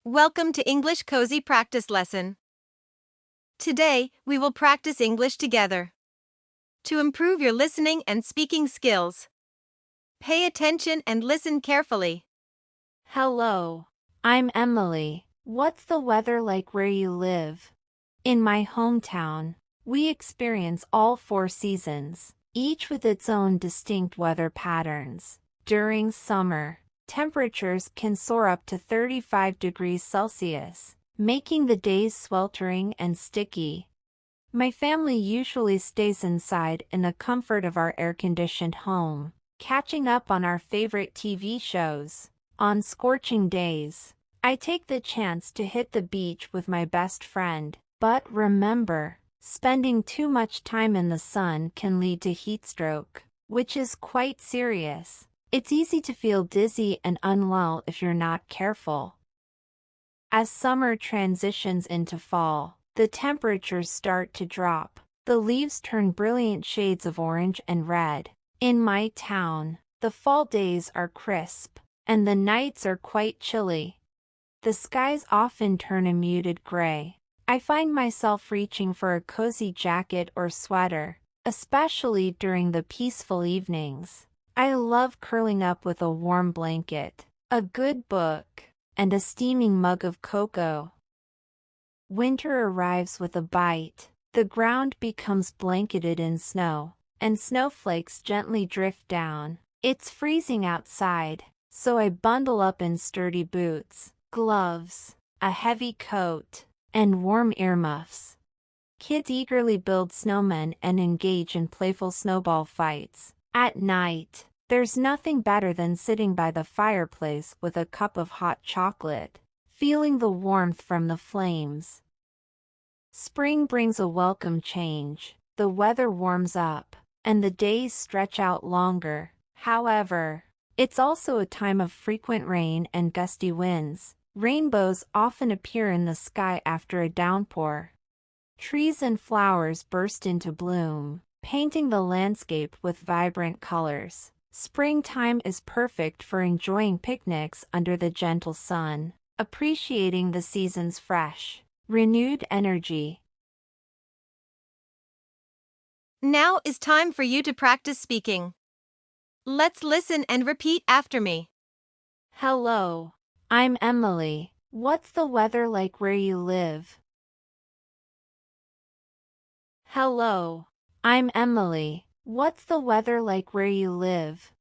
Welcome to English Cozy Practice Lesson. Today, we will practice English together. To improve your listening and speaking skills, pay attention and listen carefully. Hello, I'm Emily. What's the weather like where you live? In my hometown, we experience all four seasons, each with its own distinct weather patterns. During summer, temperatures can soar up to 35 degrees Celsius, making the days sweltering and sticky. My family usually stays inside in the comfort of our air-conditioned home, catching up on our favorite TV shows. On scorching days, I take the chance to hit the beach with my best friend. But remember, spending too much time in the sun can lead to heat stroke, which is quite serious. It's easy to feel dizzy and unwell if you're not careful. As summer transitions into fall, the temperatures start to drop. The leaves turn brilliant shades of orange and red. In my town, the fall days are crisp, and the nights are quite chilly. The skies often turn a muted gray. I find myself reaching for a cozy jacket or sweater, especially during the peaceful evenings. I love curling up with a warm blanket, a good book, and a steaming mug of cocoa. Winter arrives with a bite. The ground becomes blanketed in snow, and snowflakes gently drift down. It's freezing outside, so I bundle up in sturdy boots, gloves, a heavy coat, and warm earmuffs. Kids eagerly build snowmen and engage in playful snowball fights. At night, there's nothing better than sitting by the fireplace with a cup of hot chocolate, feeling the warmth from the flames. Spring brings a welcome change. The weather warms up, and the days stretch out longer. However, it's also a time of frequent rain and gusty winds. Rainbows often appear in the sky after a downpour. Trees and flowers burst into bloom, painting the landscape with vibrant colors. Springtime is perfect for enjoying picnics under the gentle sun, appreciating the season's fresh, renewed energy. Now is time for you to practice speaking. Let's listen and repeat after me. Hello, I'm Emily. What's the weather like where you live? Hello, I'm Emily. What's the weather like where you live?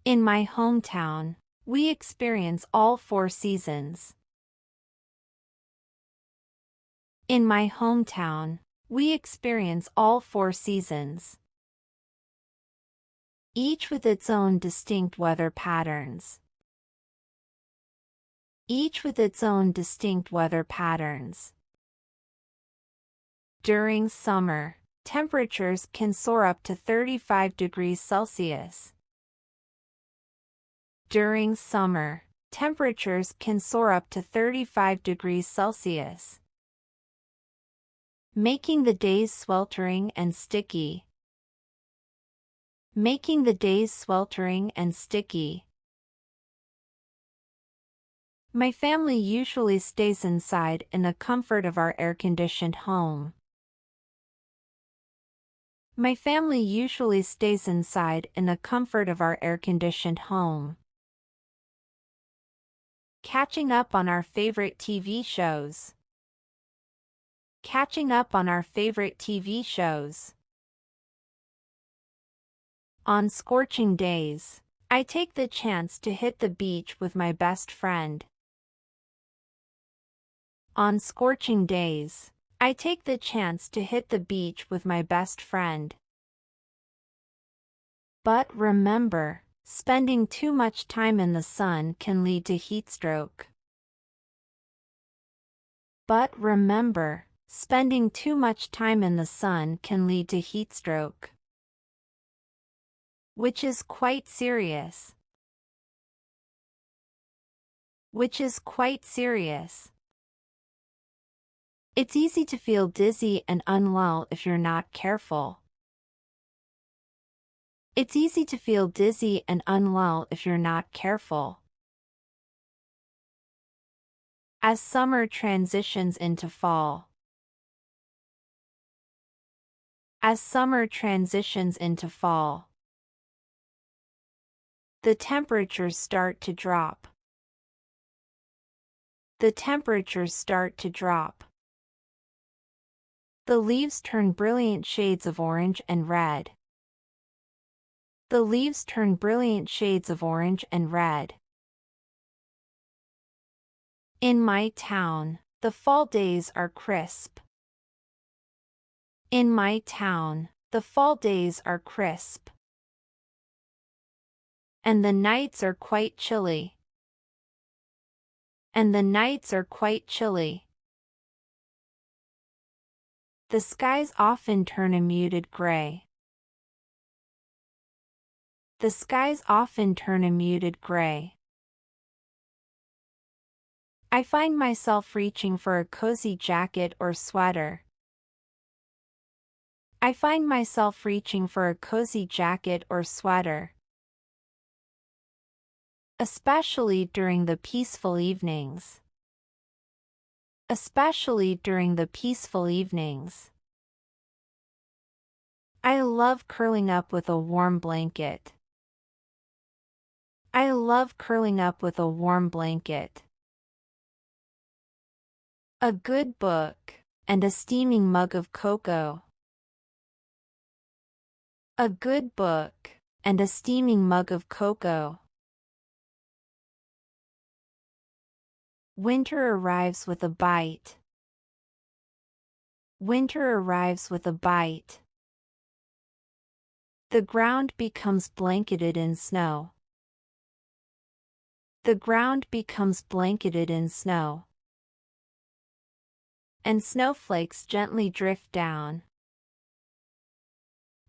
In my hometown, we experience all four seasons. In my hometown, we experience all four seasons, each with its own distinct weather patterns. Each with its own distinct weather patterns. During summer, temperatures can soar up to 35 degrees Celsius. During summer, temperatures can soar up to 35 degrees Celsius, making the days sweltering and sticky. Making the days sweltering and sticky. My family usually stays inside in the comfort of our air-conditioned home. My family usually stays inside in the comfort of our air-conditioned home, catching up on our favorite TV shows. Catching up on our favorite TV shows. On scorching days, I take the chance to hit the beach with my best friend. On scorching days, I take the chance to hit the beach with my best friend. But remember, spending too much time in the sun can lead to heat stroke. But remember, spending too much time in the sun can lead to heat stroke, which is quite serious. Which is quite serious. It's easy to feel dizzy and unwell if you're not careful. It's easy to feel dizzy and unwell if you're not careful. As summer transitions into fall. As summer transitions into fall. The temperatures start to drop. The temperatures start to drop. The leaves turn brilliant shades of orange and red. The leaves turn brilliant shades of orange and red. In my town, the fall days are crisp. In my town, the fall days are crisp. And the nights are quite chilly. And the nights are quite chilly. The skies often turn a muted gray. The skies often turn a muted gray. I find myself reaching for a cozy jacket or sweater. I find myself reaching for a cozy jacket or sweater. Especially during the peaceful evenings. Especially during the peaceful evenings. I love curling up with a warm blanket. I love curling up with a warm blanket. A good book, and a steaming mug of cocoa. A good book, and a steaming mug of cocoa. Winter arrives with a bite. Winter arrives with a bite. The ground becomes blanketed in snow. The ground becomes blanketed in snow. And snowflakes gently drift down.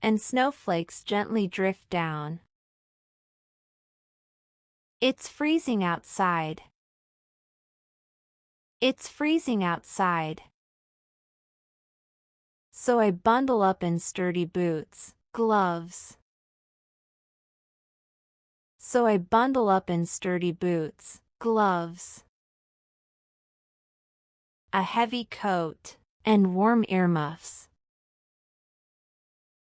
And snowflakes gently drift down. It's freezing outside. It's freezing outside. So I bundle up in sturdy boots, gloves. So I bundle up in sturdy boots, gloves. A heavy coat, and warm earmuffs.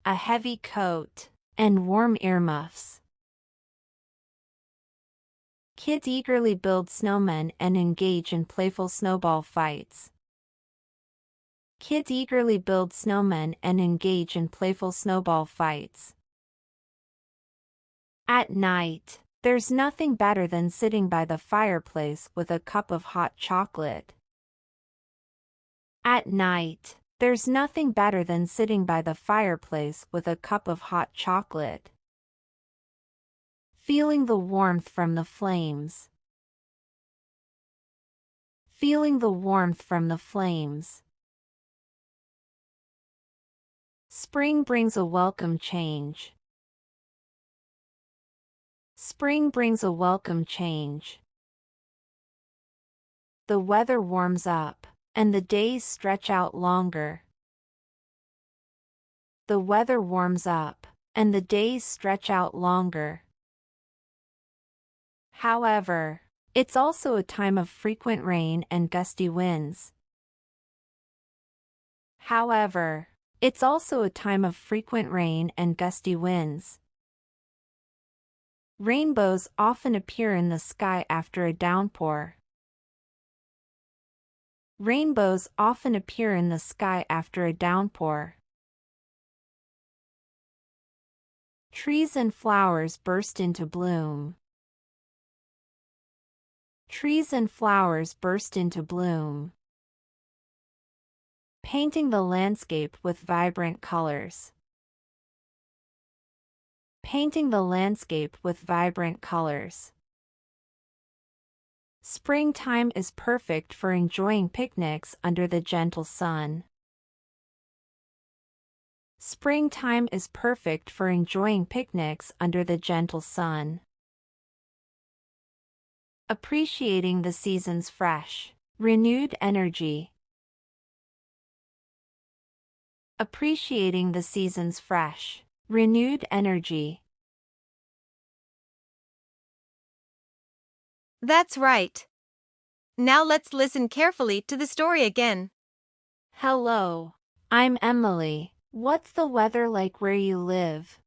A heavy coat, and warm earmuffs. Kids eagerly build snowmen and engage in playful snowball fights. Kids eagerly build snowmen and engage in playful snowball fights. At night, there's nothing better than sitting by the fireplace with a cup of hot chocolate. At night, there's nothing better than sitting by the fireplace with a cup of hot chocolate. Feeling the warmth from the flames. Feeling the warmth from the flames. Spring brings a welcome change. Spring brings a welcome change. The weather warms up, and the days stretch out longer. The weather warms up, and the days stretch out longer. However, it's also a time of frequent rain and gusty winds. However, it's also a time of frequent rain and gusty winds. Rainbows often appear in the sky after a downpour. Rainbows often appear in the sky after a downpour. Trees and flowers burst into bloom. Trees and flowers burst into bloom. Painting the landscape with vibrant colors. Painting the landscape with vibrant colors. Springtime is perfect for enjoying picnics under the gentle sun. Springtime is perfect for enjoying picnics under the gentle sun. Appreciating the season's fresh, renewed energy. Appreciating the season's fresh, renewed energy. That's right. Now let's listen carefully to the story again. Hello, I'm Emily. What's the weather like where you live?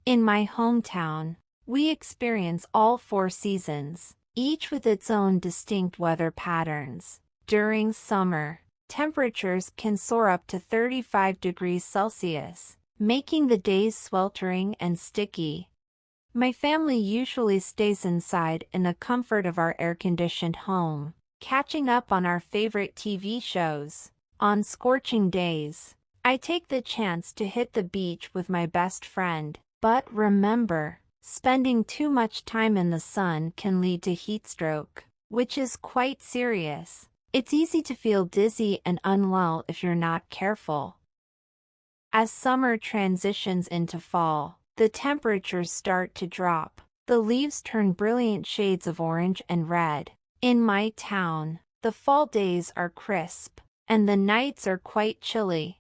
In my hometown, we experience all four seasons, each with its own distinct weather patterns. During summer, temperatures can soar up to 35 degrees Celsius, making the days sweltering and sticky. My family usually stays inside in the comfort of our air-conditioned home, catching up on our favorite TV shows. On scorching days, I take the chance to hit the beach with my best friend. But remember, spending too much time in the sun can lead to heat stroke, which is quite serious. It's easy to feel dizzy and unwell if you're not careful. As summer transitions into fall, the temperatures start to drop. The leaves turn brilliant shades of orange and red. In my town, the fall days are crisp, and the nights are quite chilly.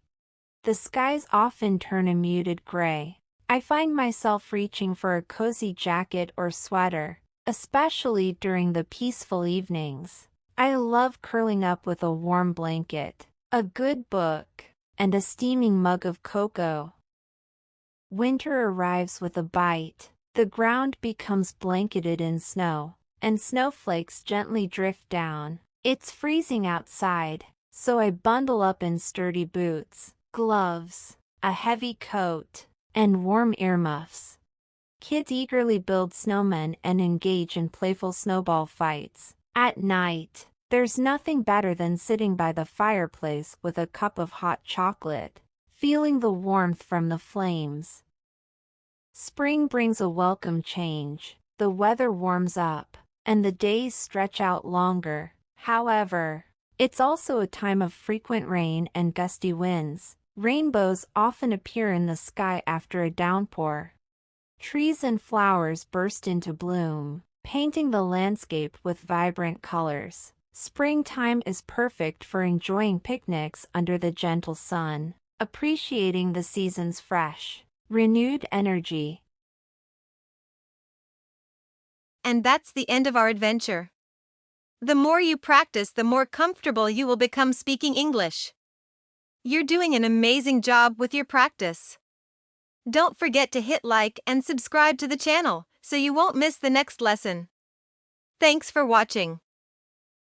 The skies often turn a muted gray. I find myself reaching for a cozy jacket or sweater, especially during the peaceful evenings. I love curling up with a warm blanket, a good book, and a steaming mug of cocoa. Winter arrives with a bite. The ground becomes blanketed in snow, and snowflakes gently drift down. It's freezing outside, so I bundle up in sturdy boots, gloves, a heavy coat, and warm earmuffs. Kids eagerly build snowmen and engage in playful snowball fights. At night, there's nothing better than sitting by the fireplace with a cup of hot chocolate, feeling the warmth from the flames. Spring brings a welcome change. The weather warms up, and the days stretch out longer. However, it's also a time of frequent rain and gusty winds. Rainbows often appear in the sky after a downpour. Trees and flowers burst into bloom, painting the landscape with vibrant colors. Springtime is perfect for enjoying picnics under the gentle sun, appreciating the season's fresh, renewed energy. And that's the end of our adventure. The more you practice, the more comfortable you will become speaking English. You're doing an amazing job with your practice. Don't forget to hit like and subscribe to the channel so you won't miss the next lesson. Thanks for watching.